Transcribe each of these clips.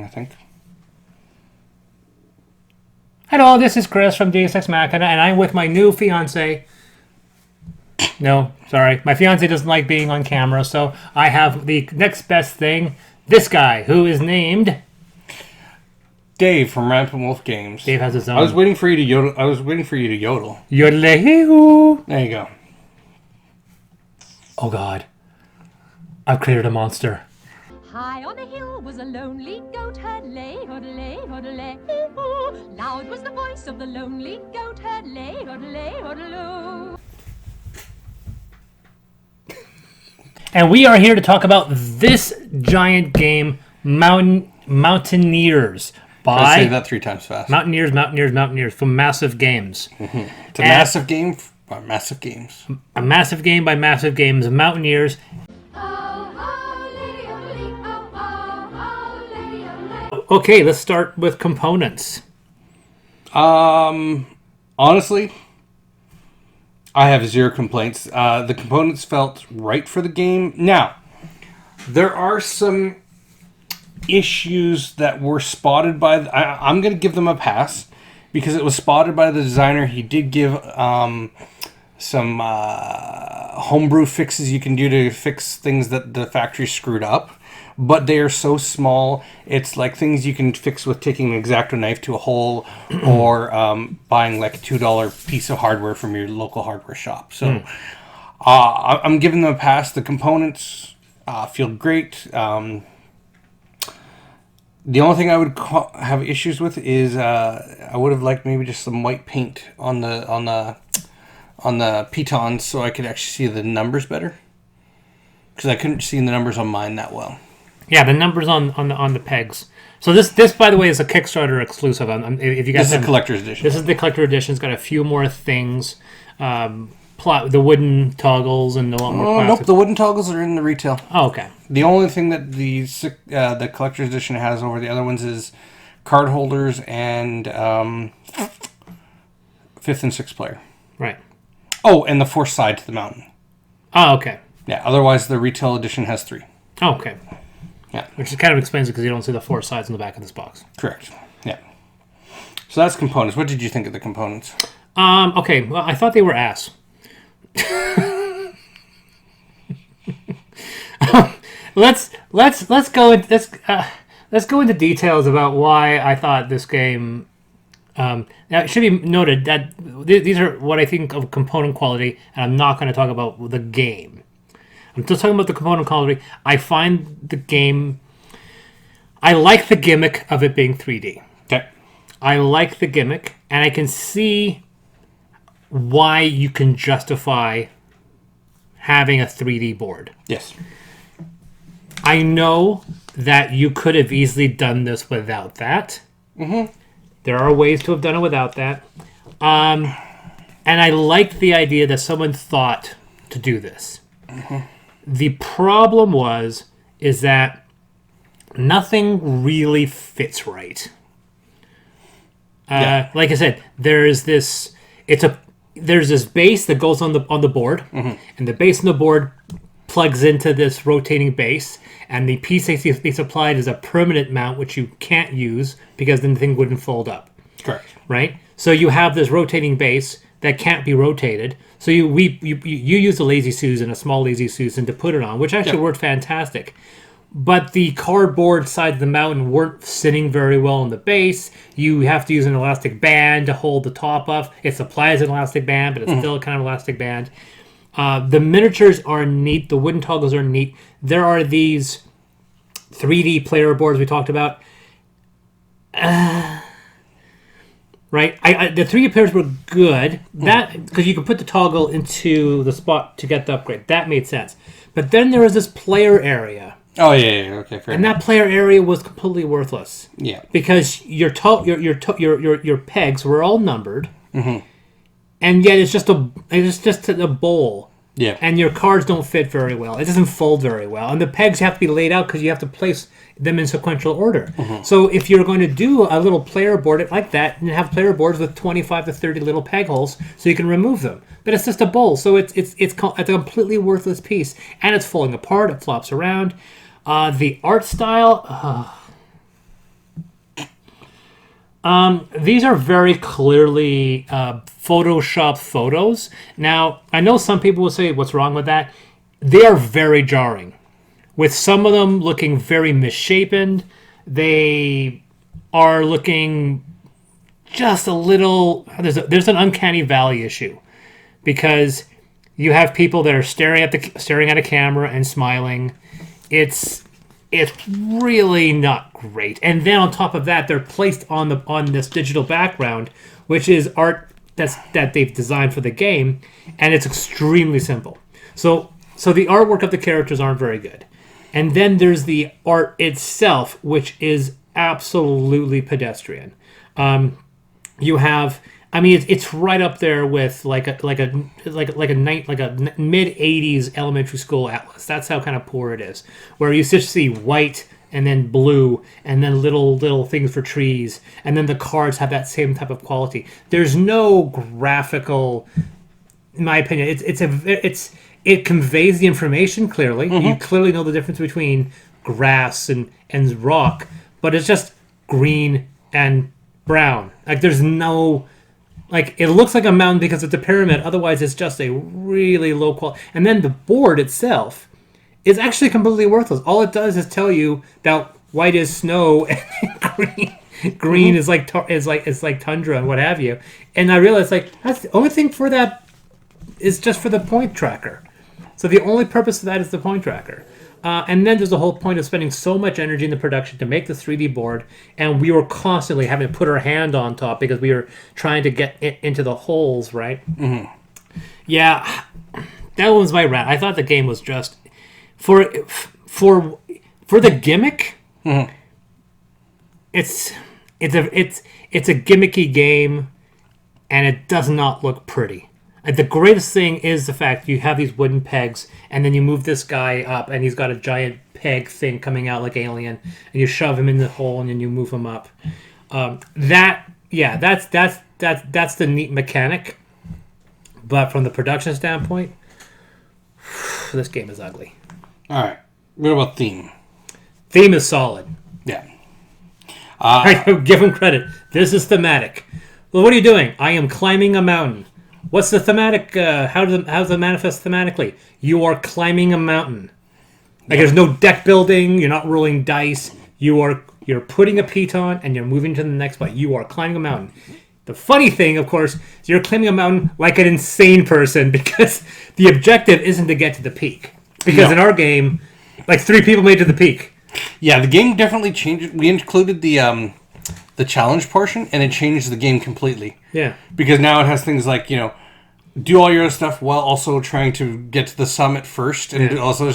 morning, I think. Hello, this is Chris from Deus Ex Machina, and I'm with my new fiance. No, sorry. My fiance doesn't like being on camera, so I have the next best thing. This guy, who is named... Dave from Rampant Wolf Games. Dave has his own... I was waiting for you to yodel. Yodelehoo. There you go. Oh, God. I've created a monster. High on a hill was a lonely goat herd, lay, hoodlay, hoodlay, hoo. Loud was the voice of the lonely goat herd, lay, hoodlay, hoodloo. And we are here to talk about this giant game, Mountaineers. I say that 3 times fast. Mountaineers from Massive Games. Mm-hmm. It's a massive game by Massive Games. A massive game by Massive Games, Mountaineers. Okay, let's start with components. Honestly, I have 0 complaints. The components felt right for the game. Now, there are some issues that were spotted by... I'm going to give them a pass because it was spotted by the designer. He did give some homebrew fixes you can do to fix things that the factory screwed up. But they are so small, it's like things you can fix with taking an X-Acto knife to a hole or buying like a $2 piece of hardware from your local hardware shop. So I'm giving them a pass. The components feel great. The only thing I would have issues with is I would have liked maybe just some white paint on the pitons so I could actually see the numbers better. Because I couldn't see the numbers on mine that well. Yeah, the numbers on the pegs. So this by the way is a Kickstarter exclusive. If you guys this is the collector's edition. This is the collector edition. It's got a few more things. The wooden toggles and a lot more plastic. Nope, the wooden toggles are in the retail. Oh, okay. The only thing that the collector's edition has over the other ones is card holders and 5th and 6th player. Right. Oh, and the 4th side to the mountain. Oh, okay. Yeah, otherwise the retail edition has 3. Oh, okay. Yeah. Which is kind of expensive because you don't see the 4 sides on the back of this box. Correct. Yeah. So that's components. What did you think of the components? Okay. Well, I thought they were ass. Let's go into details about why I thought this game. Now it should be noted that these are what I think of component quality, and I'm not going to talk about the game. I'm just talking about the component quality. I find the game. I like the gimmick of it being 3D. Okay. I like the gimmick, and I can see why you can justify having a 3D board. Yes. I know that you could have easily done this without that. Mm-hmm. There are ways to have done it without that. And I liked the idea that someone thought to do this. Mm-hmm. The problem is that nothing really fits right. Like I said, there's this base that goes on the board, mm-hmm. and the base on the board plugs into this rotating base, and the piece they supplied is a permanent mount which you can't use because then the thing wouldn't fold up. Correct. Right? So you have this rotating base that can't be rotated. So you use a Lazy Susan, a small Lazy Susan, to put it on, which actually worked fantastic. But the cardboard sides of the mountain weren't sitting very well on the base. You have to use an elastic band to hold the top up. It supplies an elastic band, but it's still a kind of elastic band. The miniatures are neat. The wooden toggles are neat. There are these 3D player boards we talked about. Right? The 3D players were good. That because you could put the toggle into the spot to get the upgrade. That made sense. But then there was this player area. Oh yeah, okay, fair. And that player area was completely worthless. Yeah. Because your pegs were all numbered. Mm-hmm. And yet it's just a bowl. Yeah. And your cards don't fit very well. It doesn't fold very well. And the pegs have to be laid out because you have to place them in sequential order. Mm-hmm. So if you're going to do a little player board like that, and have player boards with 25 to 30 little peg holes so you can remove them. But it's just a bowl. So it's a completely worthless piece. And it's falling apart. It flops around. The art style... These are very clearly Photoshop photos. Now, I know some people will say, what's wrong with that? They are very jarring. With some of them looking very misshapen, they are looking just a little... There's an uncanny valley issue. Because you have people that are staring at a camera and smiling. It's really not great. And then on top of that, they're placed on this digital background, which is art that they've designed for the game, and it's extremely simple. So the artwork of the characters aren't very good. And then there's the art itself, which is absolutely pedestrian. You have, I mean, it's right up there with like a mid '80s elementary school atlas. That's how kind of poor it is. Where you just see white and then blue and then little things for trees, and then the cards have that same type of quality. There's no graphical, in my opinion. It conveys the information clearly. Mm-hmm. You clearly know the difference between grass and rock, but it's just green and brown. Like there's no. Like, it looks like a mountain because it's a pyramid. Otherwise, it's just a really low quality. And then the board itself is actually completely worthless. All it does is tell you that white is snow and green is like tundra and what have you. And I realized, like, that's the only thing for that is just for the point tracker. So the only purpose of that is the point tracker. And then there's the whole point of spending so much energy in the production to make the 3D board, and we were constantly having to put our hand on top because we were trying to get it into the holes, right? Mm-hmm. Yeah, that was my rant. I thought the game was just for the gimmick. Mm-hmm. It's a gimmicky game, and it does not look pretty. The greatest thing is the fact you have these wooden pegs, and then you move this guy up, and he's got a giant peg thing coming out like Alien, and you shove him in the hole, and then you move him up. That's the neat mechanic. But from the production standpoint, this game is ugly. All right. What about theme? Theme is solid. Yeah. I give him credit. This is thematic. Well, what are you doing? I am climbing a mountain. What's the thematic? How does it manifest thematically? You are climbing a mountain. Like there's no deck building. You're not rolling dice. You're putting a piton and you're moving to the next spot. You are climbing a mountain. The funny thing, of course, is you're climbing a mountain like an insane person because the objective isn't to get to the peak. Because in our game, like 3 people made it to the peak. Yeah, the game definitely changed. We included the challenge portion, and it changed the game completely. Yeah. Because now it has things like, do all your other stuff while also trying to get to the summit first, and also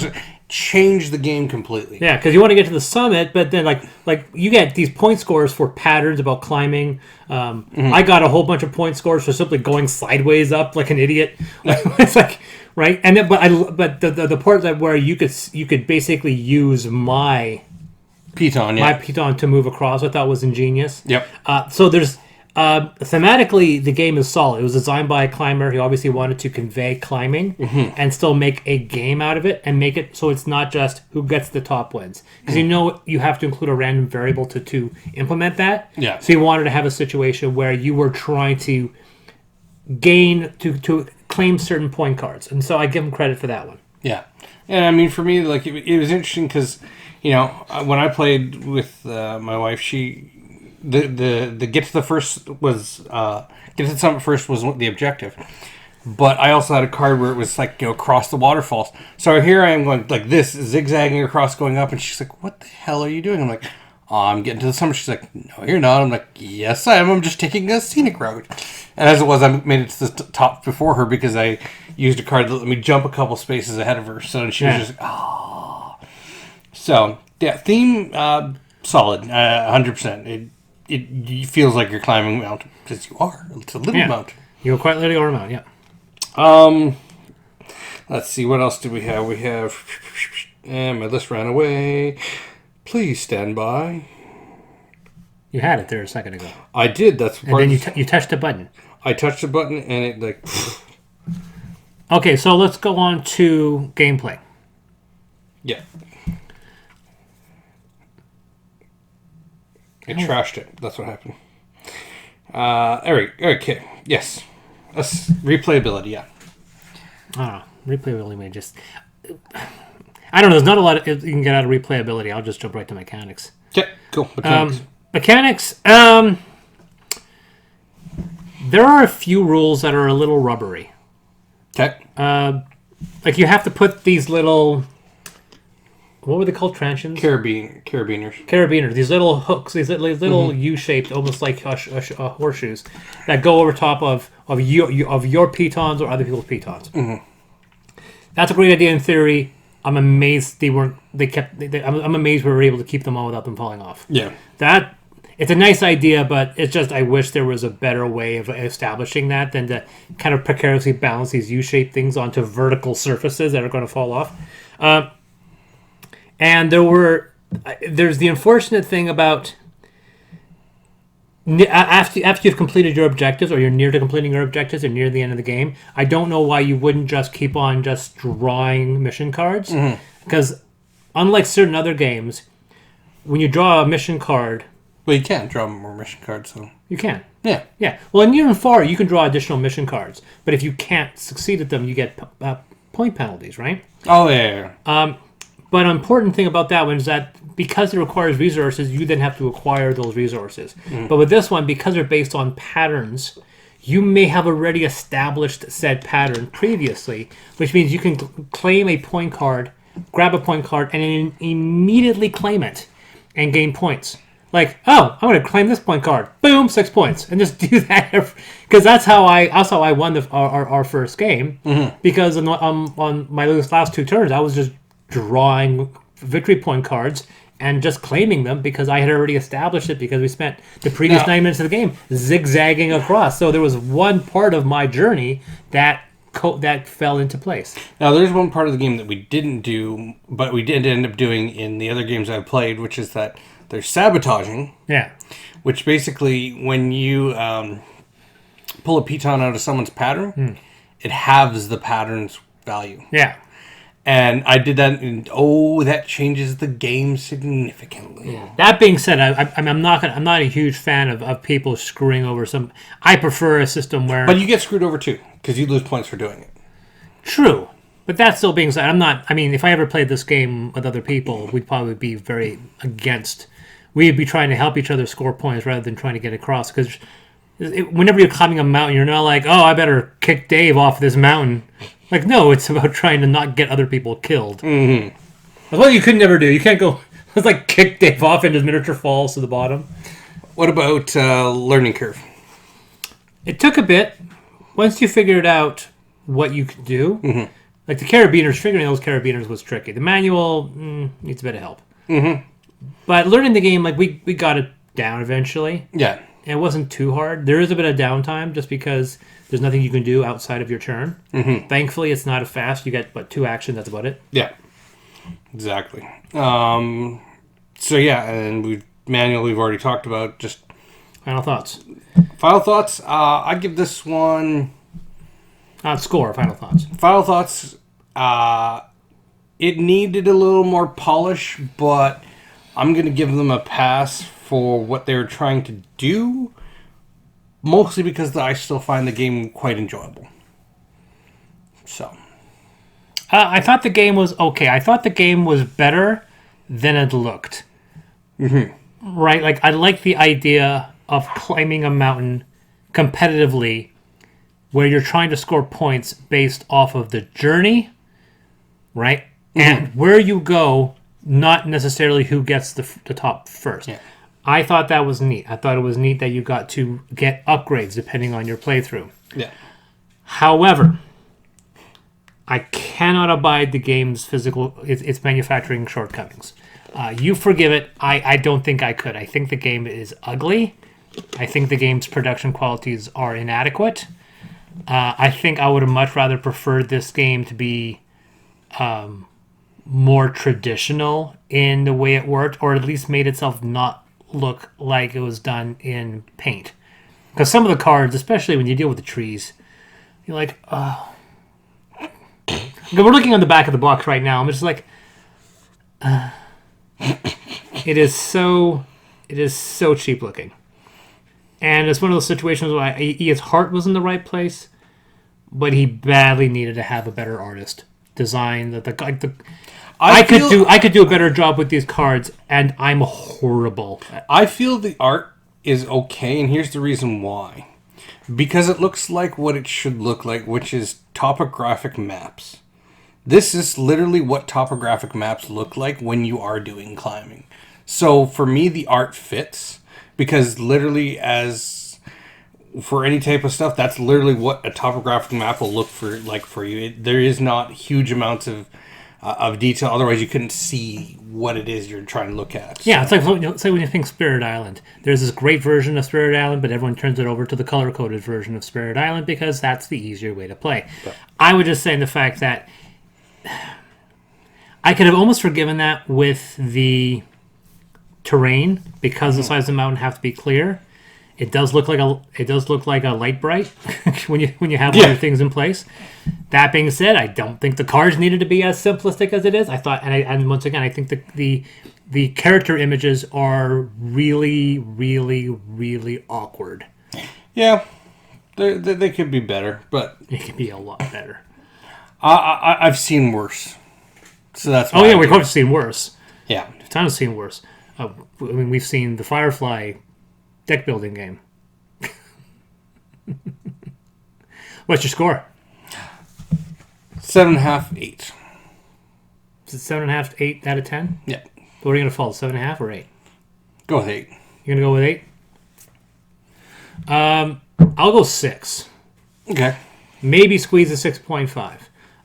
change the game completely. Yeah, because you want to get to the summit, but then like you get these point scores for patterns about climbing. I got a whole bunch of point scores for simply going sideways up like an idiot. It's like right, and then but the part that where you could basically use my piton to move across, I thought was ingenious. Yep. So there's thematically the game is solid. It was designed by a climber. He obviously wanted to convey climbing and still make a game out of it and make it so it's not just who gets the top wins. Because you have to include a random variable to implement that. Yeah. So you wanted to have a situation where you were trying to gain to claim certain point cards, and so I give him credit for that one. Yeah, and I mean for me, like it was interesting because when I played with my wife, the get to the first was get to the summit first was the objective, but I also had a card where it was like across the waterfalls. So here I am going like this, zigzagging across, going up, and she's like, "What the hell are you doing?" I'm like, I'm getting to the summit. She's like, "No, you're not." I'm like, "Yes, I am. I'm just taking a scenic route." And as it was, I made it to the top before her because I used a card that let me jump a couple spaces ahead of her. So she was just, oh. So, yeah, theme, solid, 100%. It feels like you're climbing a mountain because you are. It's a little mountain. You're quite literally on a mountain, yeah. Let's see, what else do we have? We have, and my list ran away. Please stand by. You had it there a second ago. I did. That's and then you touched a button. I touched a button and it like. Okay, so let's go on to gameplay. Yeah. I trashed it. That's what happened. Okay. Yes. Replayability, yeah. I don't know. Replayability may just... I don't know. There's not a lot you can get out of replayability. I'll just jump right to mechanics. Okay, cool. Mechanics. There are a few rules that are a little rubbery. Okay. Like you have to put these little... What were they called? Transients? Carabiners. These little hooks, these little U-shaped, almost like horseshoes, that go over top of your pitons or other people's pitons. Mm-hmm. That's a great idea in theory. I'm amazed I'm amazed we were able to keep them all without them falling off. Yeah. It's a nice idea, but it's just I wish there was a better way of establishing that than to kind of precariously balance these U-shaped things onto vertical surfaces that are going to fall off. And there's the unfortunate thing about after you've completed your objectives, or you're near to completing your objectives, or near the end of the game, I don't know why you wouldn't just keep on just drawing mission cards. Because unlike certain other games, when you draw a mission card... Well, you can draw more mission cards, so... You can. Yeah. Yeah. Well, in near and far, you can draw additional mission cards. But if you can't succeed at them, you get point penalties, right? Oh, yeah. But an important thing about that one is that because it requires resources, you then have to acquire those resources. But with this one, because they're based on patterns, you may have already established said pattern previously, which means you can claim a point card, grab a point card, and then immediately claim it and gain points. Like, oh, I'm going to claim this point card. Boom, 6 points. And just do that. Because that's how I won our first game. Because on my last 2 turns, I was just drawing victory point cards and just claiming them because I had already established it because we spent the previous 9 minutes of the game zigzagging across. So there was one part of my journey that fell into place. Now, there's one part of the game that we didn't do, but we did end up doing in the other games I played, which is that there's sabotaging. Yeah. Which basically, when you pull a piton out of someone's pattern, it halves the pattern's value. Yeah. And I did that, and that changes the game significantly. Yeah. That being said, I'm not a huge fan of people screwing over some. I prefer a system where. But you get screwed over too, because you lose points for doing it. True, but that still being said, I'm not. I mean, if I ever played this game with other people, we'd probably be very against. We'd be trying to help each other score points rather than trying to get across. Because whenever you're climbing a mountain, you're not like, oh, I better kick Dave off this mountain. Like, no, it's about trying to not get other people killed. Mm-hmm. That's what you could never do. You can't go, let's like kick Dave off into his miniature falls to the bottom. What about learning curve? It took a bit. Once you figured out what you could do, like the carabiners, figuring those carabiners was tricky. The manual needs a bit of help. But learning the game, like we got it down eventually. Yeah. It wasn't too hard. There is a bit of downtime just because there's nothing you can do outside of your turn. Thankfully, it's not a fast. You get 2 actions. That's about it. Yeah, exactly. So yeah, and we've already talked about. Just final thoughts. I give this one. Score. Final thoughts. It needed a little more polish, but I'm gonna give them a pass for what they were trying to do. Mostly because I still find the game quite enjoyable. So. I thought the game was okay. I thought the game was better than it looked. Right? Like, I like the idea of climbing a mountain competitively where you're trying to score points based off of the journey, right? And where you go, not necessarily who gets the top first. Yeah. I thought that was neat. I thought it was neat that you got to get upgrades depending on your playthrough. Yeah. However, I cannot abide the game's its manufacturing shortcomings. You forgive it. I don't think I could. I think the game is ugly. I think the game's production qualities are inadequate. I think I would have much rather preferred this game to be more traditional in the way it worked, or at least made itself not look like it was done in paint. Because some of the cards, especially when you deal with the trees, you're like, oh. We're looking on the back of the box right now. I'm just like, it is so cheap looking. And it's one of those situations where his heart was in the right place, but he badly needed to have a better artist design. I could do a better job with these cards, and I'm horrible. I feel the art is okay, and here's the reason why. Because it looks like what it should look like, which is topographic maps. This is literally what topographic maps look like when you are doing climbing. So for me, the art fits, because literally, as for any type of stuff, that's literally what a topographic map will look for you. There is not huge amounts of detail, otherwise you couldn't see what it is you're trying to look at. Yeah, it's like say when you think Spirit Island. There's this great version of Spirit Island, but everyone turns it over to the color-coded version of Spirit Island because that's the easier way to play. Yeah. I would just say the fact that I could have almost forgiven that with the terrain, because the sides of the mountain have to be clear. It does look like a light bright when you have all your things in place. That being said, I don't think the cards needed to be as simplistic as it is. I thought, and once again, I think the character images are really, really, really awkward. Yeah, they could be better, but it could be a lot better. I've seen worse, so that's. Oh yeah, we've both seen worse. Yeah, a ton of seen worse. I mean, we've seen the Firefly deck building game. What's your score? 7.5, 8. Is it 7.5, 8 out of 10? Yeah. What are you going to fall? 7.5 or 8? Go with 8. You're going to go with 8? I'll go 6. Okay. Maybe squeeze a 6.5.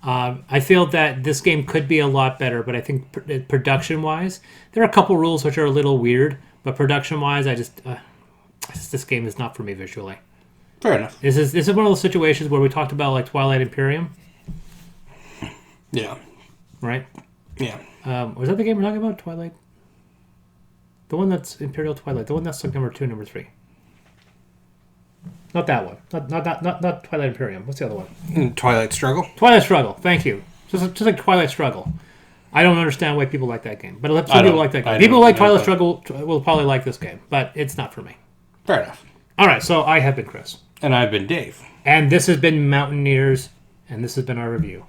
I feel that this game could be a lot better, but I think production-wise, there are a couple rules which are a little weird, but production-wise, this game is not for me visually. Fair enough. This is one of those situations where we talked about like Twilight Imperium. Yeah. Right? Yeah. Was that the game we're talking about? Twilight? The one that's Imperial Twilight. The one that's like number 2, number 3. Not that one. Not Twilight Imperium. What's the other one? Twilight Struggle. Twilight Struggle. Thank you. Just like Twilight Struggle. I don't understand why people like that game, but some people like that game. People who like Twilight Struggle will probably like this game, but it's not for me. Fair enough. All right, so I have been Chris. And I've been Dave. And this has been Mountaineers, and this has been our review.